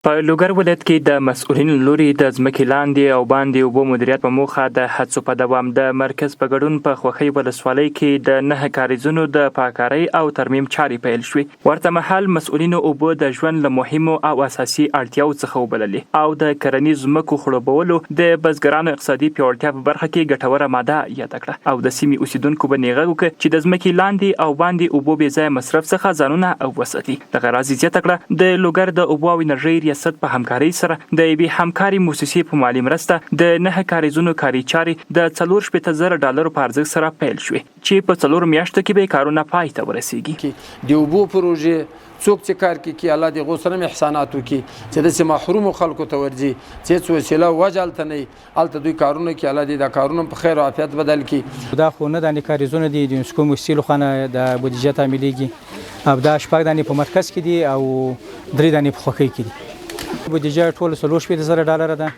په لوګر ولایت کې د مسؤلینو لوري د ځمکې لاندې او باندې اوبو مدیریت په موخه د هڅو په دوام د مرکز په ګډون په خوښۍ ولسوالۍ کې د 9 کارېزونو د پاکارۍ او ترمیم چارې پیل شوې. ورته مهال مسؤلینو اوبه د ژوند له مهمو او اساسي اړتیاو څخه وبللې او د کرنیز ځمکو خړوبولو د بزګرانو اقتصادي پیاوړتیا په برخه کې ګټوره ماده یاده کړه او د سیمې اوسیدونکو به نیغه وکړي چې د ځمکې لاندې او باندې اوبو بې ځایه مصرف څخه ځانونه وساتي. دغه راز زیاته کړه د لوګر د اوبو او انرژۍ ریاست په همکارۍ سره د یوې همکاري موسسې په مالي مرسته د 9 کارېزونو کاري چارې د 4,000 ډالرو په ارزښت سره پیل شوې چې په 4 میاشتو کې به کارونه پای ته ورسیږي. د اوبو پروژې څوک چې کار کوي الله دې غوسره احسانات وکړي چې د محروم خلکو ته ورځي چې څه وسیله وجالته نه الته دوی کارونه کوي الله دې دا کارونه په خیر او عافیت بدل کړي. دا خو نه د کارېزونو دي د یونسکو مسیلو خانه د بودیجه تعمیلېږي او دا شپږ دانې په مرکز کې دي او 3 دانې په خوښۍ کې دي. بودیجه ټول 4,000 ډالر ده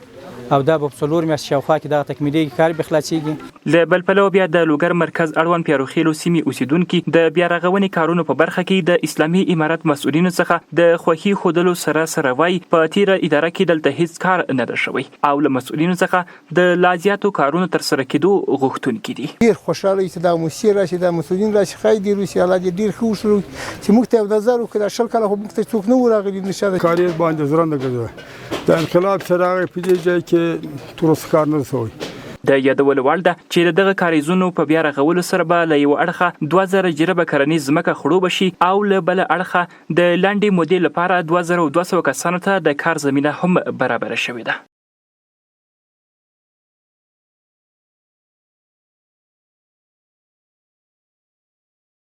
او دا په 4 میاشتې شاوخوا کې دا تکمیلېږي کار به خلاصېږي. له بل پلوه بیا د لوګر مرکز اړوند پیاروخیلو سیمې اوسیدونکي د بیارغونې کارونو په برخه کې د اسلامي امارت مسؤلینو څخه د خوښي خودلو سره وایي په تیره اداره کې دلته هیڅ کار نه ده شوی او له مسؤلینو څخه د لازیاتو کارونو تر سره کېدو غوښتونکي دي. ډېر خوشاله چې دا مسیر راشي دا مسؤلین راشي خای دی روسي الله دې ډېر ښه وشو چې موږ ته نظر وکړه شل کله خو موږ ته څوک نه وراغلي نشه کاري باندې زرنده کوي د انقلاب سره په دې ځای کې تورس کار نه شوی. د یادولو وړ ده چې دغه کارېزونو په بیا رغولو سره به له یو اړخه 2000 جریبه کرنیز ځمکه خړوبه شي او له بل اړخه د لاندې مودې لپاره 2200 کسانو ته د کار زمینه هم برابر شوې ده.